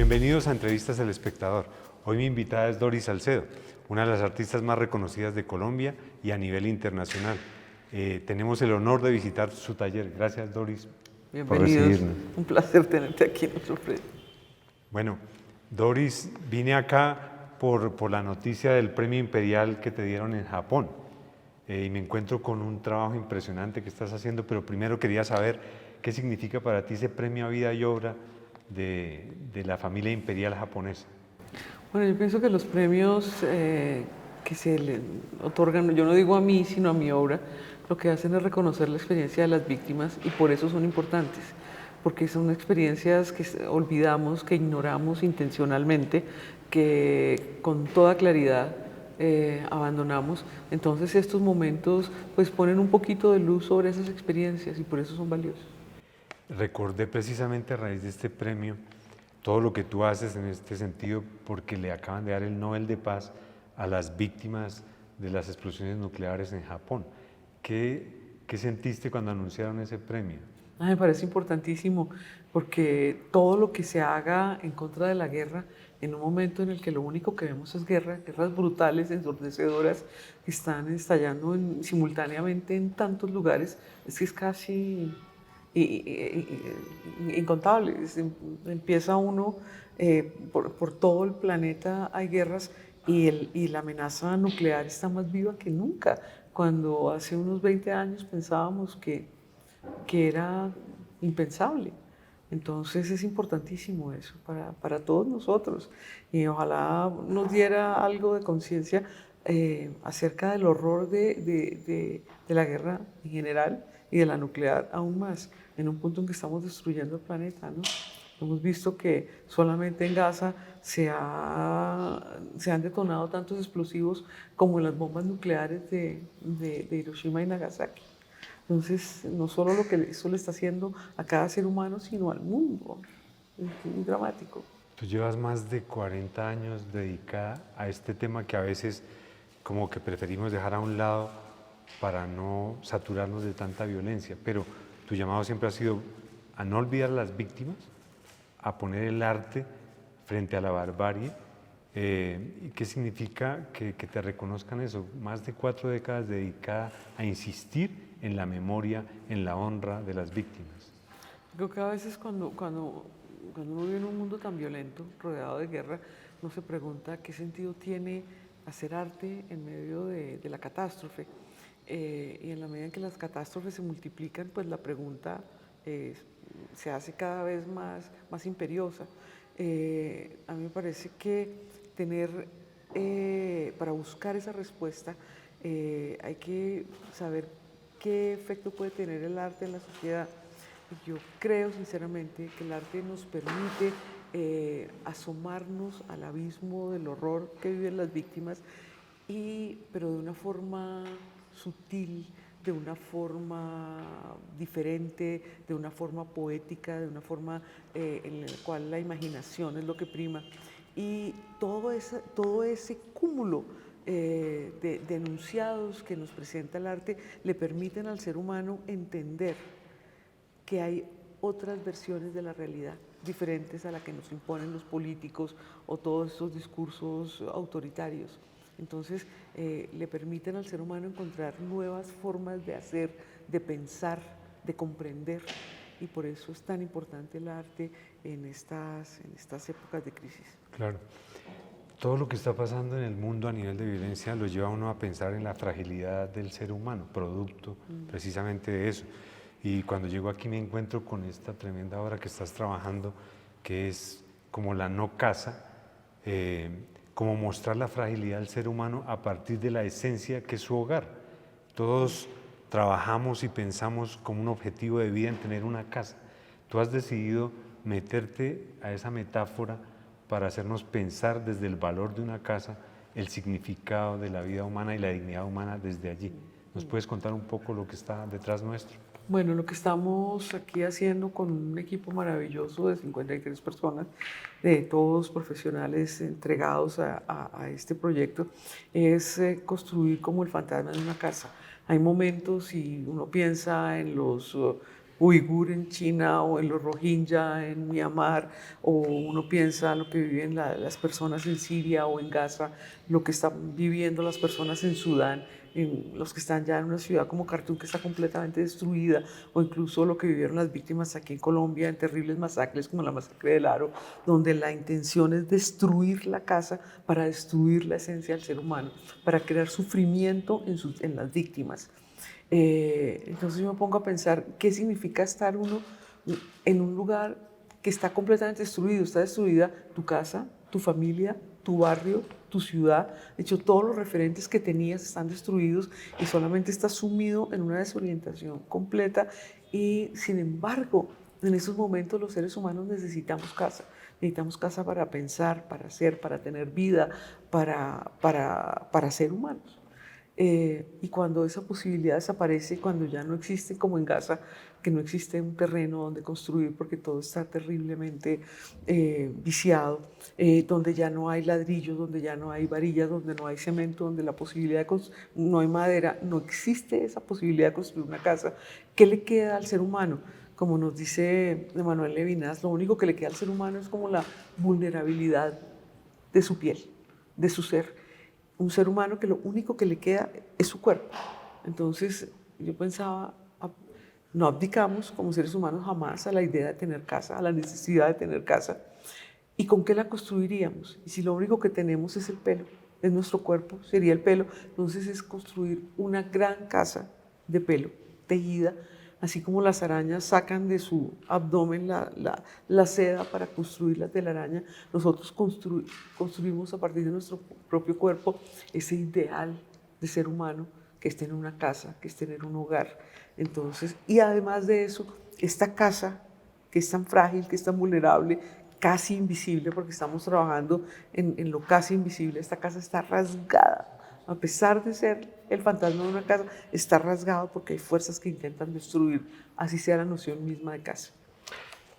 Bienvenidos a Entrevistas El Espectador. Hoy mi invitada es Doris Salcedo, una de las artistas más reconocidas de Colombia y a nivel internacional. Tenemos el honor de visitar su taller. Gracias, Doris, por Bienvenidos, recibirnos. un placer tenerte aquí en nuestro proyecto. Bueno, Doris, vine acá por la noticia del premio Imperial que te dieron en Japón y me encuentro con un trabajo impresionante que estás haciendo, pero primero quería saber qué significa para ti ese premio a vida y obra de la familia imperial japonesa. Bueno, yo pienso que los premios que se le otorgan, yo no digo a mí, sino a mi obra, lo que hacen es reconocer la experiencia de las víctimas y por eso son importantes, porque son experiencias que olvidamos, que ignoramos intencionalmente, que con toda claridad abandonamos. Entonces estos momentos pues ponen un poquito de luz sobre esas experiencias y por eso son valiosos. Recordé precisamente a raíz de este premio todo lo que tú haces en este sentido porque le acaban de dar el Nobel de Paz a las víctimas de las explosiones nucleares en Japón. ¿Qué sentiste cuando anunciaron ese premio? Me parece importantísimo porque todo lo que se haga en contra de la guerra, en un momento en el que lo único que vemos es guerra, guerras brutales, ensordecedoras, que están estallando simultáneamente en tantos lugares, es que es casi incontable. Empieza uno, por todo el planeta hay guerras y la amenaza nuclear está más viva que nunca. Cuando hace unos 20 años pensábamos que era impensable. Entonces es importantísimo eso para todos nosotros y ojalá nos diera algo de conciencia acerca del horror de la guerra en general y de la nuclear aún más, en un punto en que estamos destruyendo el planeta, ¿no? Hemos visto que solamente en Gaza se han detonado tantos explosivos como en las bombas nucleares de Hiroshima y Nagasaki. Entonces, no solo lo que eso le está haciendo a cada ser humano, sino al mundo. Es muy dramático. Tú llevas más de 40 años dedicada a este tema que a veces como que preferimos dejar a un lado para no saturarnos de tanta violencia, pero tu llamado siempre ha sido a no olvidar a las víctimas, a poner el arte frente a la barbarie. ¿Y qué significa que te reconozcan eso? Más de 4 décadas dedicada a insistir en la memoria, en la honra de las víctimas. Creo que a veces cuando uno vive en un mundo tan violento, rodeado de guerra, uno se pregunta qué sentido tiene hacer arte en medio de la catástrofe. Y en la medida en que las catástrofes se multiplican, pues la pregunta se hace cada vez más imperiosa. A mí me parece que para buscar esa respuesta hay que saber qué efecto puede tener el arte en la sociedad. Yo creo sinceramente que el arte nos permite asomarnos al abismo del horror que viven las víctimas, pero de una forma sutil, de una forma diferente, de una forma poética, de una forma en la cual la imaginación es lo que prima. Y todo ese cúmulo de enunciados que nos presenta el arte le permiten al ser humano entender que hay otras versiones de la realidad diferentes a la que nos imponen los políticos o todos estos discursos autoritarios. Entonces, le permiten al ser humano encontrar nuevas formas de hacer, de pensar, de comprender, y por eso es tan importante el arte en estas épocas de crisis. Claro. Todo lo que está pasando en el mundo a nivel de violencia lo lleva a uno a pensar en la fragilidad del ser humano, producto precisamente de eso. Y cuando llego aquí me encuentro con esta tremenda obra que estás trabajando, que es como la no casa, como mostrar la fragilidad del ser humano a partir de la esencia que es su hogar. Todos trabajamos y pensamos como un objetivo de vida en tener una casa. Tú has decidido meterte a esa metáfora para hacernos pensar desde el valor de una casa, el significado de la vida humana y la dignidad humana desde allí. ¿Nos puedes contar un poco lo que está detrás nuestro? Bueno, lo que estamos aquí haciendo con un equipo maravilloso de 53 personas, de todos profesionales entregados a este proyecto, es construir como el fantasma de una casa. Hay momentos y uno piensa en los uigur en China o en los Rohingya en Myanmar, o uno piensa lo que viven las personas en Siria o en Gaza, lo que están viviendo las personas en Sudán, en los que están ya en una ciudad como Khartoum que está completamente destruida, o incluso lo que vivieron las víctimas aquí en Colombia en terribles masacres como la masacre del Aro, donde la intención es destruir la casa para destruir la esencia del ser humano, para crear sufrimiento en las víctimas. Entonces yo me pongo a pensar qué significa estar uno en un lugar que está completamente destruido. Está destruida tu casa, tu familia, tu barrio, tu ciudad. De hecho, todos los referentes que tenías están destruidos y solamente estás sumido en una desorientación completa. Y sin embargo, en esos momentos los seres humanos necesitamos casa. Necesitamos casa para pensar, para ser, para tener vida, para ser humanos. Y cuando esa posibilidad desaparece, cuando ya no existe, como en Gaza, que no existe un terreno donde construir porque todo está terriblemente viciado, donde ya no hay ladrillos, donde ya no hay varillas, donde no hay cemento, donde la posibilidad de no hay madera, no existe esa posibilidad de construir una casa, ¿qué le queda al ser humano? Como nos dice Emmanuel Levinas, lo único que le queda al ser humano es como la vulnerabilidad de su piel, de su ser. Un ser humano que lo único que le queda es su cuerpo. Entonces yo pensaba, no abdicamos como seres humanos jamás a la idea de tener casa, a la necesidad de tener casa. ¿Y con qué la construiríamos? Y si lo único que tenemos es el pelo, es nuestro cuerpo, sería el pelo, entonces es construir una gran casa de pelo, tejida, así como las arañas sacan de su abdomen la seda para construir la telaraña, nosotros construimos a partir de nuestro propio cuerpo ese ideal de ser humano que es tener una casa, que es tener un hogar. Entonces, y además de eso, esta casa que es tan frágil, que es tan vulnerable, casi invisible, porque estamos trabajando en lo casi invisible, esta casa está rasgada. A pesar de ser el fantasma de una casa, está rasgado porque hay fuerzas que intentan destruir, así sea la noción misma de casa.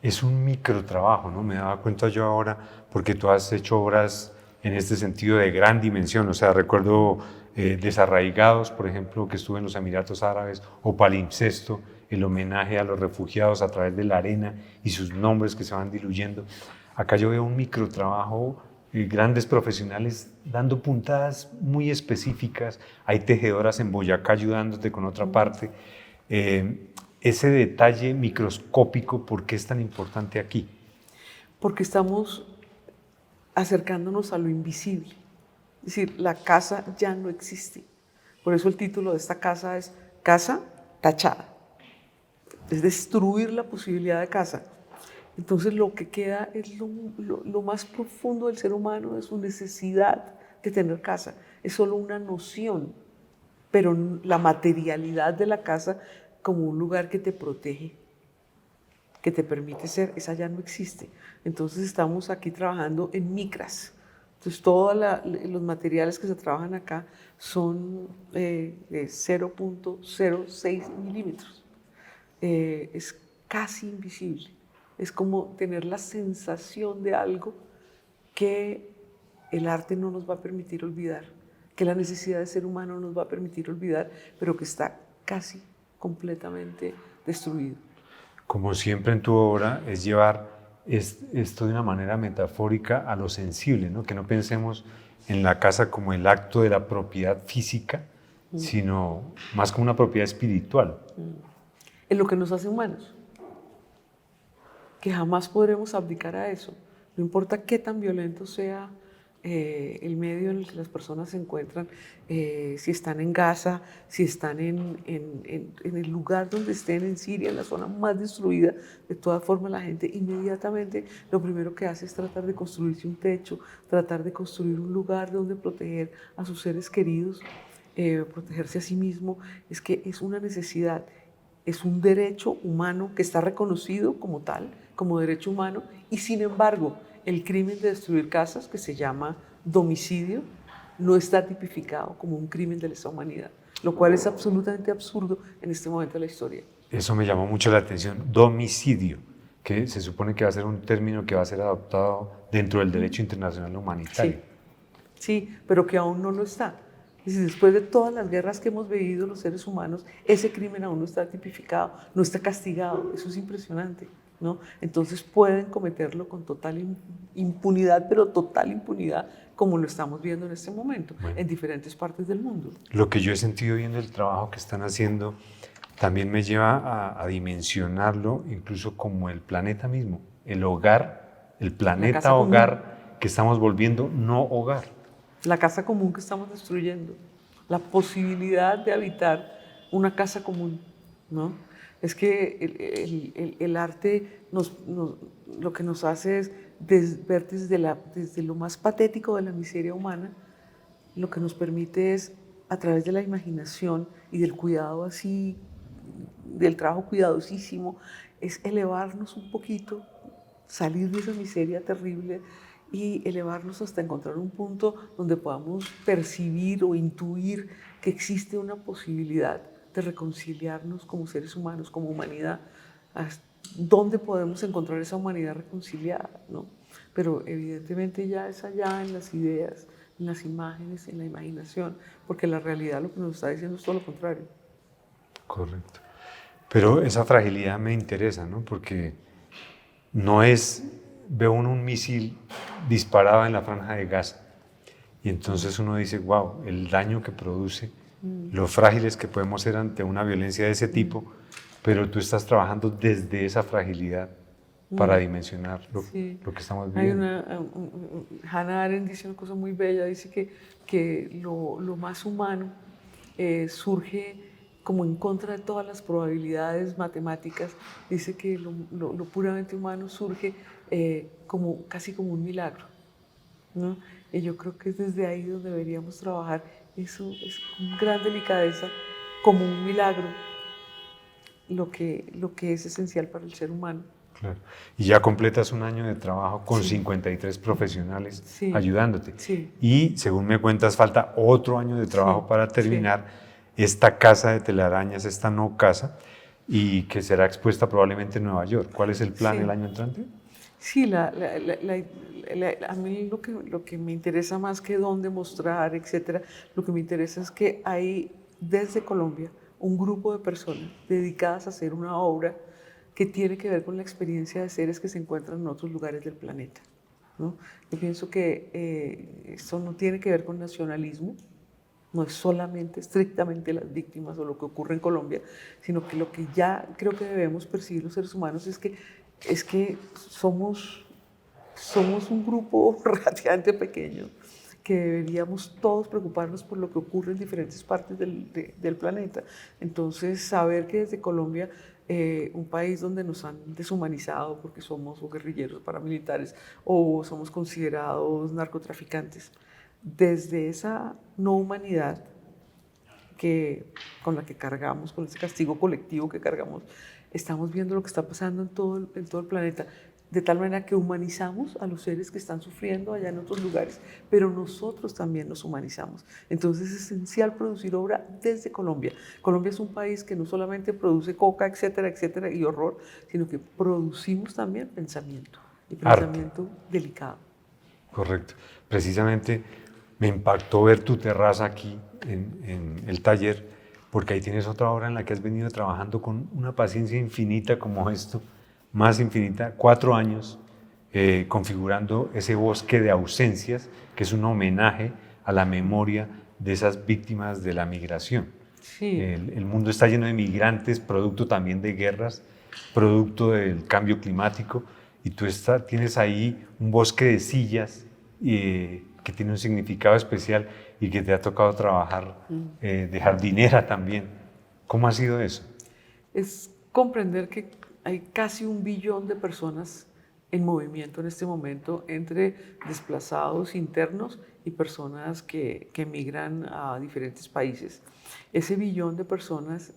Es un microtrabajo, ¿no? Me daba cuenta yo ahora, porque tú has hecho obras en este sentido de gran dimensión. O sea, recuerdo Desarraigados, por ejemplo, que estuve en los Emiratos Árabes, o Palimpsesto, el homenaje a los refugiados a través de la arena y sus nombres que se van diluyendo. Acá yo veo un microtrabajo, grandes profesionales dando puntadas muy específicas. Hay tejedoras en Boyacá ayudándote con otra parte. Ese detalle microscópico, ¿por qué es tan importante aquí? Porque estamos acercándonos a lo invisible. Es decir, la casa ya no existe. Por eso el título de esta casa es Casa Tachada. Es destruir la posibilidad de casa. Entonces lo que queda es lo más profundo del ser humano, de su necesidad de tener casa. Es solo una noción, pero la materialidad de la casa como un lugar que te protege, que te permite ser, esa ya no existe. Entonces estamos aquí trabajando en micras. Entonces todos los materiales que se trabajan acá son de 0.06 milímetros. Es casi invisible. Es como tener la sensación de algo que el arte no nos va a permitir olvidar, que la necesidad de ser humano no nos va a permitir olvidar, pero que está casi completamente destruido. Como siempre en tu obra, es llevar esto de una manera metafórica a lo sensible, ¿no? Que no pensemos en la casa como el acto de la propiedad física, sino más como una propiedad espiritual. En lo que nos hace humanos, que jamás podremos abdicar a eso. No importa qué tan violento sea el medio en el que las personas se encuentran, si están en Gaza, si están en el lugar donde estén, en Siria, en la zona más destruida, de todas formas la gente inmediatamente lo primero que hace es tratar de construirse un techo, tratar de construir un lugar donde proteger a sus seres queridos, protegerse a sí mismo. Es que es una necesidad, es un derecho humano que está reconocido como tal, como derecho humano, y sin embargo el crimen de destruir casas, que se llama domicidio, no está tipificado como un crimen de lesa humanidad, lo cual es absolutamente absurdo en este momento de la historia. Eso me llamó mucho la atención, domicidio, que se supone que va a ser un término que va a ser adoptado dentro del derecho internacional humanitario. Sí, pero que aún no lo está. Y después de todas las guerras que hemos vivido los seres humanos, ese crimen aún no está tipificado, no está castigado. Eso es impresionante, ¿no? Entonces pueden cometerlo con total impunidad, pero total impunidad, como lo estamos viendo en este momento, Bueno, en diferentes partes del mundo. lo que yo he sentido viendo el trabajo que están haciendo también me lleva a dimensionarlo incluso como el planeta mismo, el hogar, el planeta hogar que estamos volviendo no hogar. La casa común que estamos destruyendo, la posibilidad de habitar una casa común, ¿no? Es que el arte lo que nos hace es ver desde lo más patético de la miseria humana, lo que nos permite es, a través de la imaginación y del cuidado así, del trabajo cuidadosísimo, es elevarnos un poquito, salir de esa miseria terrible y elevarnos hasta encontrar un punto donde podamos percibir o intuir que existe una posibilidad de reconciliarnos como seres humanos, como humanidad. ¿Dónde podemos encontrar esa humanidad reconciliada, ¿no? Pero evidentemente ya es allá en las ideas, en las imágenes, en la imaginación, porque la realidad lo que nos está diciendo es todo lo contrario. Correcto. Pero esa fragilidad me interesa, ¿no? Porque no es, veo uno un misil disparado en la franja de Gaza y entonces uno dice, wow, el daño que produce, lo frágiles que podemos ser ante una violencia de ese tipo, pero tú estás trabajando desde esa fragilidad para dimensionar lo que estamos viviendo. Hannah Arendt dice una cosa muy bella, dice que lo más humano surge como en contra de todas las probabilidades matemáticas, dice que lo puramente humano surge casi como un milagro, ¿no? Y yo creo que es desde ahí donde deberíamos trabajar. Eso es con gran delicadeza, como un milagro, lo que es esencial para el ser humano. Claro. Y ya completas un año de trabajo con 53 profesionales ayudándote. Sí. Y según me cuentas, falta otro año de trabajo para terminar esta casa de telarañas, esta no casa, y que será expuesta probablemente en Nueva York. ¿Cuál es el plan el año entrante? Sí, a mí lo que me interesa más que dónde mostrar, etcétera, lo que me interesa es que hay desde Colombia un grupo de personas dedicadas a hacer una obra que tiene que ver con la experiencia de seres que se encuentran en otros lugares del planeta, ¿no? Yo pienso que esto no tiene que ver con nacionalismo, no es solamente estrictamente las víctimas o lo que ocurre en Colombia, sino que lo que ya creo que debemos percibir los seres humanos es que somos un grupo relativamente pequeño, que deberíamos todos preocuparnos por lo que ocurre en diferentes partes del planeta. Entonces, saber que desde Colombia, un país donde nos han deshumanizado porque somos o guerrilleros paramilitares o somos considerados narcotraficantes, desde esa no humanidad con la que cargamos, con ese castigo colectivo que cargamos, estamos viendo lo que está pasando en todo el planeta, de tal manera que humanizamos a los seres que están sufriendo allá en otros lugares, pero nosotros también nos humanizamos. Entonces es esencial producir obra desde Colombia. Colombia es un país que no solamente produce coca, etcétera, etcétera, y horror, sino que producimos también pensamiento, y pensamiento delicado. Correcto. Precisamente me impactó ver tu terraza aquí en el taller, porque ahí tienes otra obra en la que has venido trabajando con una paciencia infinita como esto, más infinita, 4 años, configurando ese bosque de ausencias, que es un homenaje a la memoria de esas víctimas de la migración. Sí. El mundo está lleno de migrantes, producto también de guerras, producto del cambio climático, y tú tienes ahí un bosque de sillas que tiene un significado especial y que te ha tocado trabajar de jardinera también. ¿Cómo ha sido eso? Es comprender que hay casi 1 billón de personas en movimiento en este momento, entre desplazados internos y personas que migran a diferentes países. De ese millón de personas,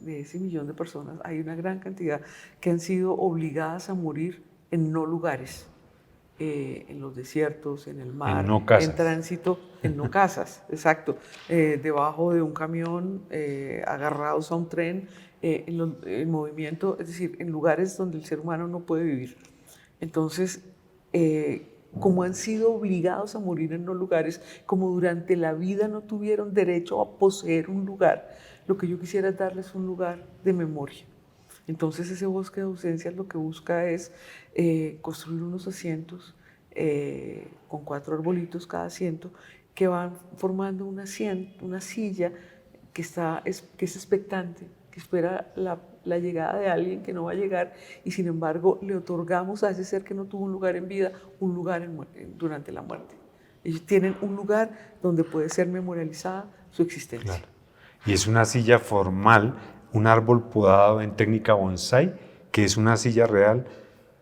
hay una gran cantidad que han sido obligadas a morir en no lugares, en los desiertos, en el mar, en tránsito, en no casas, exacto, debajo de un camión, agarrados a un tren, en movimiento, es decir, en lugares donde el ser humano no puede vivir. Entonces, como han sido obligados a morir en los lugares, como durante la vida no tuvieron derecho a poseer un lugar, lo que yo quisiera es darles un lugar de memoria. Entonces ese bosque de ausencias lo que busca es construir unos asientos con 4 arbolitos cada asiento que van formando una silla que es expectante, que espera la llegada de alguien que no va a llegar, y sin embargo le otorgamos a ese ser que no tuvo un lugar en vida, un lugar durante la muerte. Ellos tienen un lugar donde puede ser memorializada su existencia. Claro. Y es una silla formal, un árbol podado en técnica bonsai, que es una silla real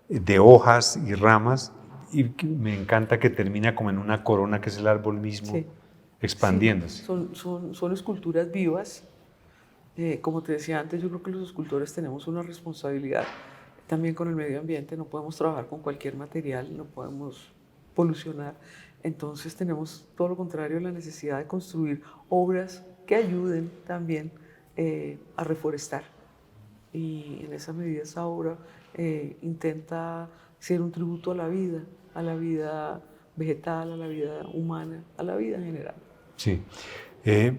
de hojas y ramas, y me encanta que termina como en una corona, que es el árbol mismo, sí, expandiéndose. Sí, son esculturas vivas. Como te decía antes, yo creo que los escultores tenemos una responsabilidad también con el medio ambiente. No podemos trabajar con cualquier material, no podemos polucionar. Entonces tenemos todo lo contrario, la necesidad de construir obras que ayuden también a reforestar. Y en esa medida esa obra intenta ser un tributo a la vida vegetal, a la vida humana, a la vida en general. Sí,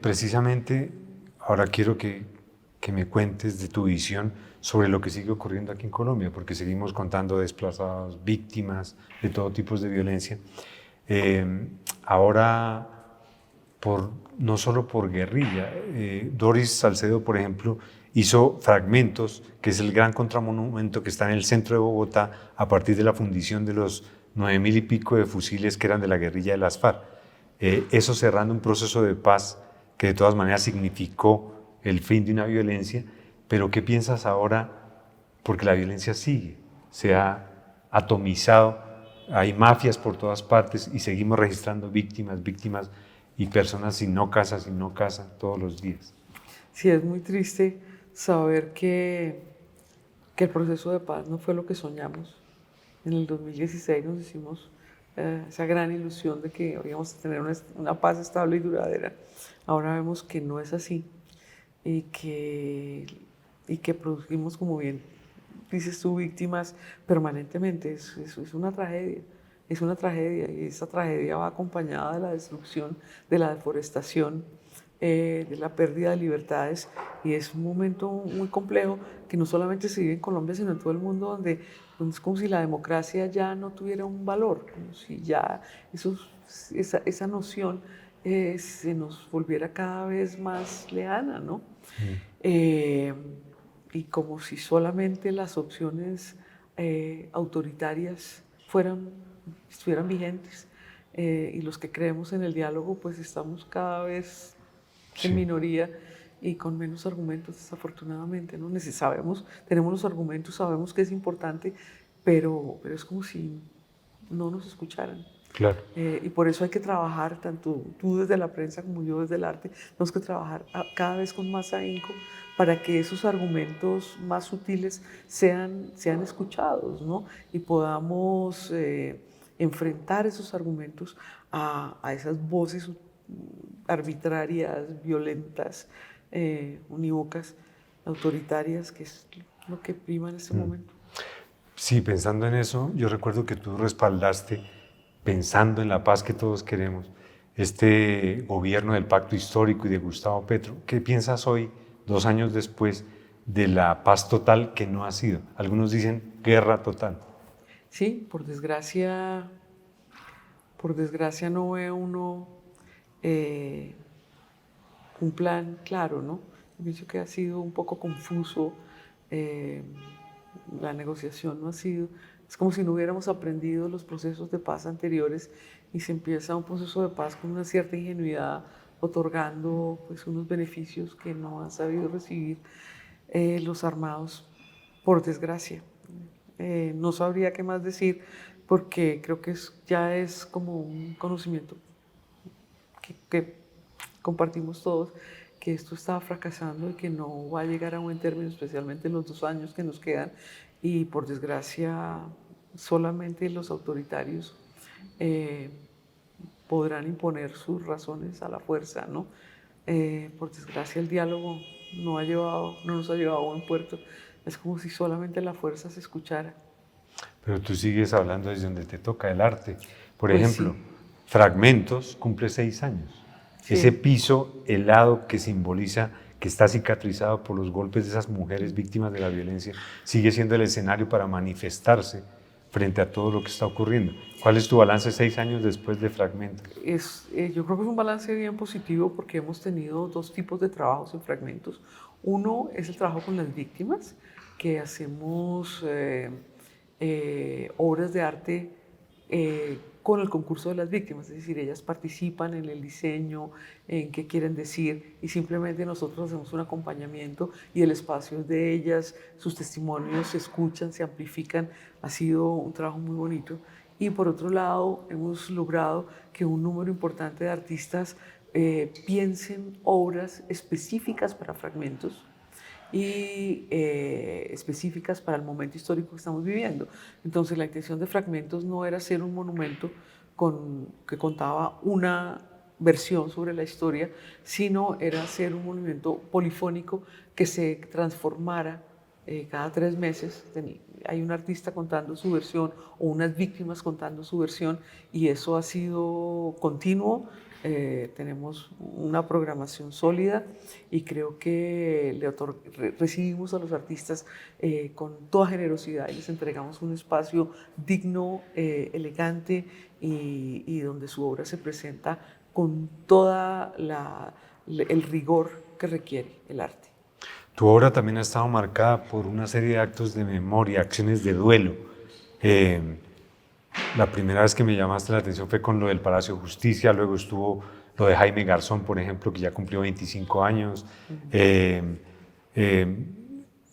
precisamente ahora quiero que me cuentes de tu visión sobre lo que sigue ocurriendo aquí en Colombia, porque seguimos contando desplazados, víctimas de todo tipo de violencia. Ahora, no solo por guerrilla, Doris Salcedo, por ejemplo, hizo Fragmentos, que es el gran contramonumento que está en el centro de Bogotá a partir de la fundición de los 9.000 y pico de fusiles que eran de la guerrilla de las FARC. Eso cerrando un proceso de paz que de todas maneras significó el fin de una violencia, pero ¿qué piensas ahora? Porque la violencia sigue, se ha atomizado, hay mafias por todas partes y seguimos registrando víctimas y personas sin casa todos los días. Sí, es muy triste saber que el proceso de paz no fue lo que soñamos. En el 2016 nos hicimos esa gran ilusión de que íbamos a tener una paz estable y duradera. Ahora vemos que no es así y que producimos, como bien dices tú, víctimas permanentemente. Es una tragedia. Es una tragedia, y esa tragedia va acompañada de la destrucción, de la deforestación, de la pérdida de libertades, y es un momento muy complejo que no solamente se vive en Colombia, sino en todo el mundo, donde es como si la democracia ya no tuviera un valor, como si ya esa noción se nos volviera cada vez más lejana, ¿no? Y como si solamente las opciones autoritarias estuvieran vigentes, y los que creemos en el diálogo pues estamos cada vez en minoría y con menos argumentos, desafortunadamente, ¿no? Tenemos los argumentos, sabemos que es importante, pero es como si no nos escucharan. Claro. Y por eso hay que trabajar, tanto tú desde la prensa como yo desde el arte, tenemos que trabajar cada vez con más ahínco para que esos argumentos más sutiles sean escuchados, ¿no? Y podamos enfrentar esos argumentos a esas voces arbitrarias, violentas, unívocas, autoritarias, que es lo que prima en este momento. Sí, pensando en eso, yo recuerdo que tú respaldaste, pensando en la paz que todos queremos, este gobierno del pacto histórico y de Gustavo Petro. ¿Qué piensas hoy, 2 años después, de la paz total que no ha sido? Algunos dicen guerra total. Sí, por desgracia no ve uno un plan claro, ¿no? Yo pienso que ha sido un poco confuso, la negociación no ha sido, es como si no hubiéramos aprendido los procesos de paz anteriores y se empieza un proceso de paz con una cierta ingenuidad, otorgando pues unos beneficios que no han sabido recibir los armados, por desgracia. No sabría qué más decir, porque creo que ya es como un conocimiento que compartimos todos, que esto está fracasando y que no va a llegar a buen término, especialmente en los 2 años que nos quedan, y por desgracia solamente los autoritarios podrán imponer sus razones a la fuerza, ¿no? Por desgracia el diálogo no nos ha llevado a buen puerto. Es como si solamente la fuerza se escuchara. Pero tú sigues hablando desde donde te toca el arte, Por Pues ejemplo, sí. Fragmentos cumple 6 años. Sí. Ese piso helado que simboliza que está cicatrizado por los golpes de esas mujeres víctimas de la violencia, sigue siendo el escenario para manifestarse frente a todo lo que está ocurriendo. ¿Cuál es tu balance 6 años después de Fragmentos? Yo creo que es un balance bien positivo porque hemos tenido dos tipos de trabajos en Fragmentos. Uno es el trabajo con las víctimas, que hacemos obras de arte con el concurso de las víctimas, es decir, ellas participan en el diseño, en qué quieren decir, y simplemente nosotros hacemos un acompañamiento y el espacio es de ellas, sus testimonios se escuchan, se amplifican, ha sido un trabajo muy bonito. Y por otro lado, hemos logrado que un número importante de artistas piensen obras específicas para Fragmentos y específicas para el momento histórico que estamos viviendo. Entonces la intención de Fragmentos no era ser un monumento que contaba una versión sobre la historia, sino era ser un monumento polifónico que se transformara cada 3 meses. Hay un artista contando su versión o unas víctimas contando su versión y eso ha sido continuo. Tenemos una programación sólida y creo que recibimos a los artistas con toda generosidad y les entregamos un espacio digno, elegante y donde su obra se presenta con todo el rigor que requiere el arte. Tu obra también ha estado marcada por una serie de actos de memoria, acciones de duelo. La primera vez que me llamaste la atención fue con lo del Palacio de Justicia, luego estuvo lo de Jaime Garzón, por ejemplo, que ya cumplió 25 años,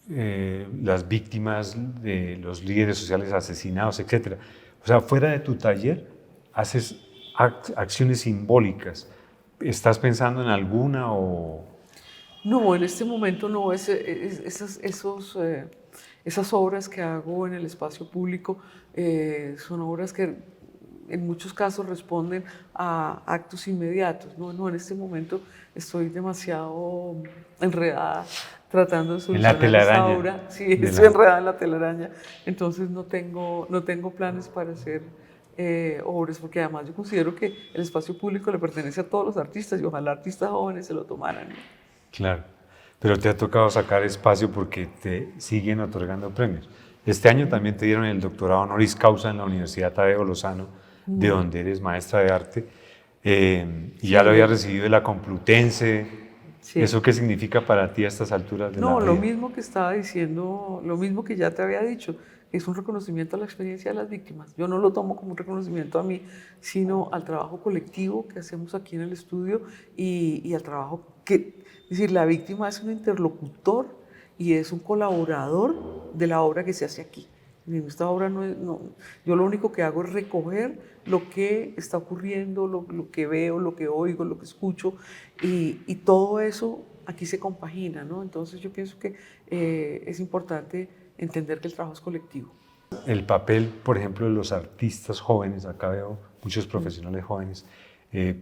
las víctimas de los líderes sociales asesinados, etc. O sea, fuera de tu taller, haces acciones simbólicas. ¿Estás pensando en alguna o...? No, en este momento no. Esas obras que hago en el espacio público son obras que en muchos casos responden a actos inmediatos. No, en este momento estoy demasiado enredada tratando de solucionar esta obra. Sí, estoy enredada en la telaraña. Entonces no tengo planes para hacer obras, porque además yo considero que el espacio público le pertenece a todos los artistas y ojalá artistas jóvenes se lo tomaran, ¿no? Claro, pero te ha tocado sacar espacio porque te siguen otorgando premios. Este año también te dieron el doctorado honoris causa en la Universidad Tadeo Lozano, de donde eres maestra de arte, y ya lo había recibido de la Complutense. Sí. ¿Eso qué significa para ti a estas alturas de la vida? No, lo mismo que estaba diciendo, lo mismo que ya te había dicho, es un reconocimiento a la experiencia de las víctimas. Yo no lo tomo como un reconocimiento a mí, sino al trabajo colectivo que hacemos aquí en el estudio y al trabajo que... Es decir, la víctima es un interlocutor y es un colaborador de la obra que se hace aquí. En esta obra yo lo único que hago es recoger lo que está ocurriendo, lo que veo, lo que oigo, lo que escucho y todo eso aquí se compagina, ¿no? Entonces yo pienso que es importante entender que el trabajo es colectivo. El papel, por ejemplo, de los artistas jóvenes, acá veo muchos profesionales jóvenes,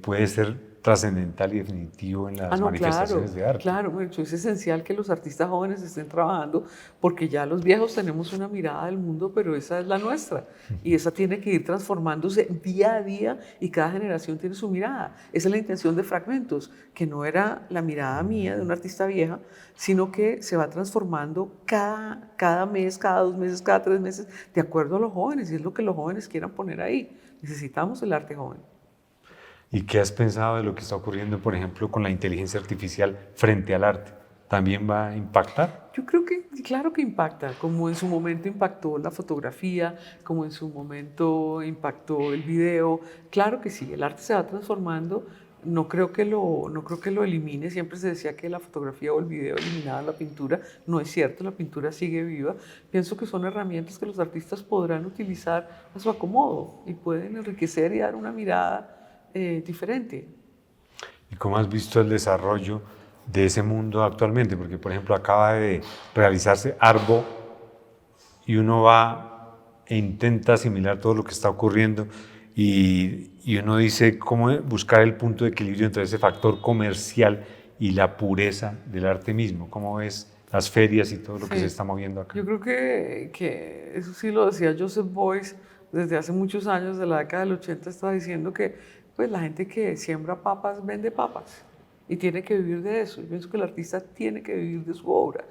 puede ser trascendental y definitivo en las manifestaciones de arte. Claro, bueno, es esencial que los artistas jóvenes estén trabajando porque ya los viejos tenemos una mirada del mundo, pero esa es la nuestra y esa tiene que ir transformándose día a día y cada generación tiene su mirada. Esa es la intención de Fragmentos, que no era la mirada mía de una artista vieja, sino que se va transformando cada mes, cada 2 meses, cada 3 meses, de acuerdo a los jóvenes y es lo que los jóvenes quieran poner ahí. Necesitamos el arte joven. ¿Y qué has pensado de lo que está ocurriendo, por ejemplo, con la inteligencia artificial frente al arte? ¿También va a impactar? Yo creo que, claro que impacta, como en su momento impactó la fotografía, como en su momento impactó el video. Claro que sí, el arte se va transformando. No creo que lo elimine. Siempre se decía que la fotografía o el video eliminaban la pintura. No es cierto, la pintura sigue viva. Pienso que son herramientas que los artistas podrán utilizar a su acomodo y pueden enriquecer y dar una mirada diferente. ¿Y cómo has visto el desarrollo de ese mundo actualmente? Porque, por ejemplo, acaba de realizarse Arbo y uno va e intenta asimilar todo lo que está ocurriendo y uno dice cómo buscar el punto de equilibrio entre ese factor comercial y la pureza del arte mismo. ¿Cómo ves las ferias y todo lo que se está moviendo acá? Yo creo que eso sí lo decía Joseph Beuys desde hace muchos años, de la década del 80, está diciendo que pues, la gente que siembra papas vende papas y tiene que vivir de eso. Yo pienso que el artista tiene que vivir de su obra.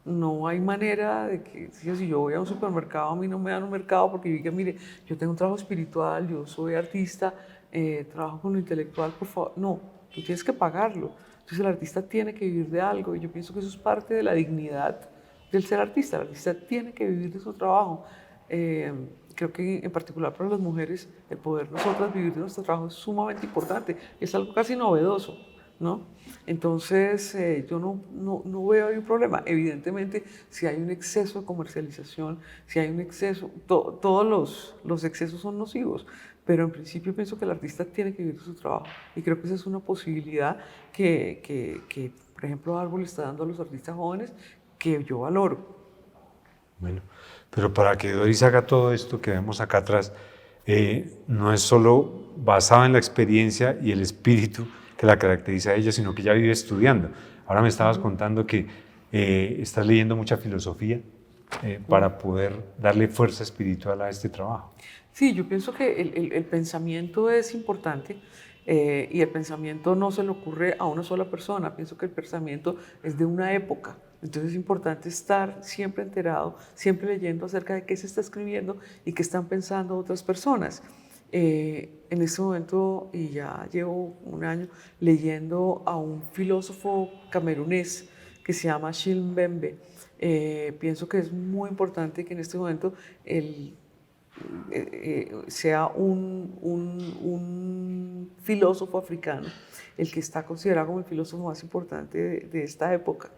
No hay manera de que, si yo voy a un supermercado, a mí no me dan un mercado porque yo diga, mire, yo tengo un trabajo espiritual, yo soy artista, trabajo con lo intelectual, por favor. No, tú tienes que pagarlo. Entonces el artista tiene que vivir de algo y yo pienso que eso es parte de la dignidad del ser artista. El artista tiene que vivir de su trabajo. Creo que en particular para las mujeres el poder nosotras vivir de nuestro trabajo es sumamente importante, es algo casi novedoso, ¿no? Entonces yo no veo ahí un problema. Evidentemente si hay un exceso de comercialización, si hay un exceso, todos los excesos son nocivos, pero en principio pienso que el artista tiene que vivir de su trabajo y creo que esa es una posibilidad que por ejemplo Árbol está dando a los artistas jóvenes que yo valoro. Bueno, pero para que Doris haga todo esto que vemos acá atrás, no es solo basado en la experiencia y el espíritu que la caracteriza a ella, sino que ella vive estudiando. Ahora me estabas contando que estás leyendo mucha filosofía para poder darle fuerza espiritual a este trabajo. Sí, yo pienso que el pensamiento es importante y el pensamiento no se le ocurre a una sola persona. Pienso que el pensamiento es de una época. Entonces es importante estar siempre enterado, siempre leyendo acerca de qué se está escribiendo y qué están pensando otras personas. En este momento, y ya llevo un año, leyendo a un filósofo camerunés que se llama Achille Mbembe. Pienso que es muy importante que en este momento sea un filósofo africano el que está considerado como el filósofo más importante de esta época.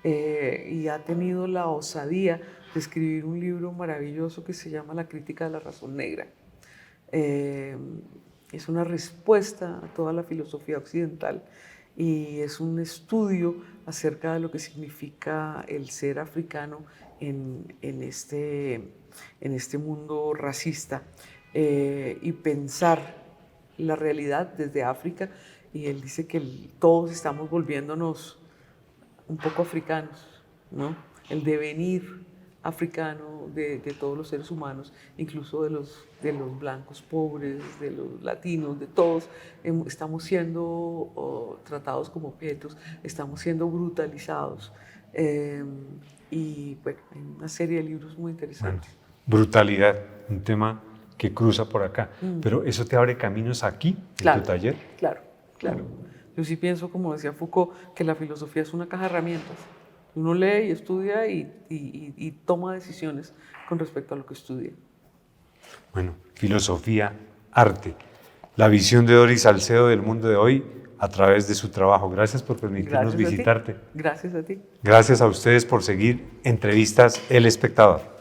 Y ha tenido la osadía de escribir un libro maravilloso que se llama La crítica de la razón negra. Es una respuesta a toda la filosofía occidental y es un estudio acerca de lo que significa el ser africano en este mundo racista y pensar la realidad desde África. Y él dice que todos estamos volviéndonos un poco africanos, ¿no? El devenir africano de todos los seres humanos, incluso de los blancos pobres, de los latinos, de todos, estamos siendo tratados como objetos, estamos siendo brutalizados. Y bueno, hay una serie de libros muy interesantes. Bueno, brutalidad, un tema que cruza por acá, pero ¿eso te abre caminos aquí, en tu taller? Claro. Yo sí pienso, como decía Foucault, que la filosofía es una caja de herramientas. Uno lee y estudia y toma decisiones con respecto a lo que estudia. Bueno, filosofía, arte. La visión de Doris Salcedo del mundo de hoy a través de su trabajo. Gracias por permitirnos visitarte. Gracias a ti. Gracias a ustedes por seguir Entrevistas El Espectador.